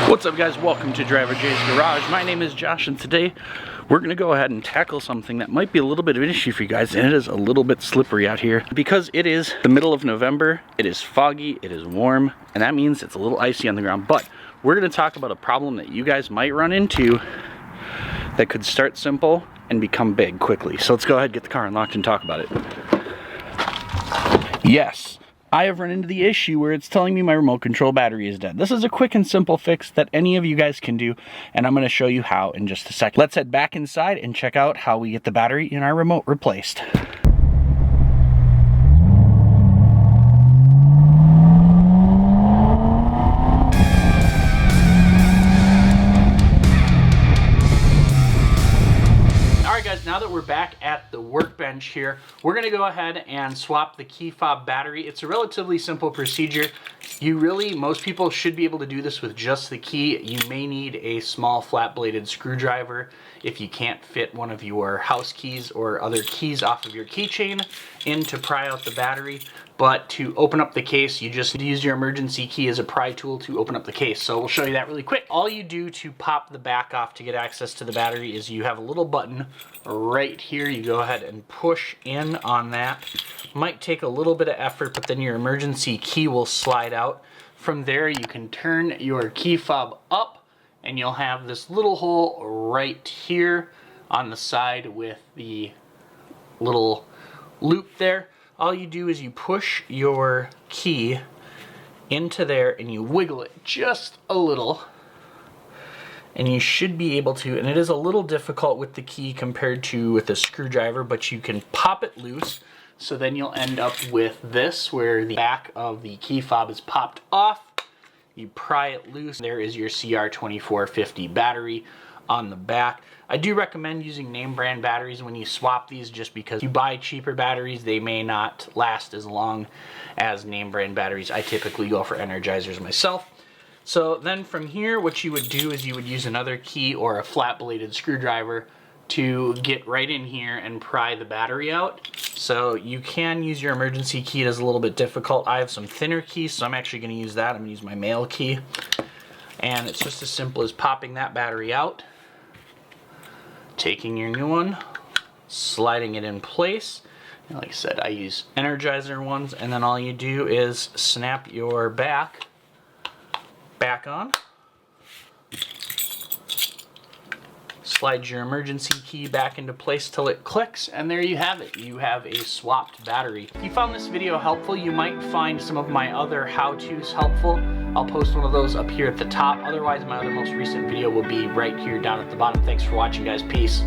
What's up guys, welcome to DriverJ's Garage. My name is Josh and today we're going to go ahead and tackle something that might be a little bit of an issue for you guys, and it is a little bit slippery out here because it is the middle of November, it is foggy, it is warm, and that means it's a little icy on the ground. But we're going to talk about a problem that you guys might run into that could start simple and become big quickly. So let's go ahead and get the car unlocked and talk about it. Yes, I have run into the issue where it's telling me my remote control battery is dead. This is a quick and simple fix that any of you guys can do, and I'm going to show you how in just a second. Let's head back inside and check out how we get the battery in our remote replaced. Now that we're back at the workbench here, we're going to go ahead and swap the key fob battery. It's a relatively simple procedure. Most people should be able to do this with just the key. You may need a small flat-bladed screwdriver if you can't fit one of your house keys or other keys off of your keychain in to pry out the battery. But to open up the case, you just use your emergency key as a pry tool to open up the case. So we'll show you that really quick. All you do to pop the back off to get access to the battery is you have a little button right here. You go ahead and push in on that. Might take a little bit of effort, but then your emergency key will slide out. From there, you can turn your key fob up and you'll have this little hole right here on the side with the little loop there. All you do is you push your key into there and you wiggle it just a little, and you should be able to, and it is a little difficult with the key compared to with a screwdriver, but you can pop it loose. So then you'll end up with this where the back of the key fob is popped off. You pry it loose. There is your CR2450 battery on the back. I do recommend using name brand batteries when you swap these, just because you buy cheaper batteries, they may not last as long as name brand batteries. I typically go for Energizers myself. So then from here, what you would do is you would use another key or a flat bladed screwdriver to get right in here and pry the battery out. So you can use your emergency key. It is a little bit difficult. I have some thinner keys, so I'm actually going to use that. I'm going to use my male key. And it's just as simple as popping that battery out, taking your new one, sliding it in place. And like I said, I use Energizer ones, and then all you do is snap your back on, slide your emergency key back into place till it clicks, and there you have it. You have a swapped battery. If you found this video helpful, you might find some of my other how-tos helpful. I'll post one of those up here at the top. Otherwise, my other most recent video will be right here down at the bottom. Thanks for watching, guys. Peace.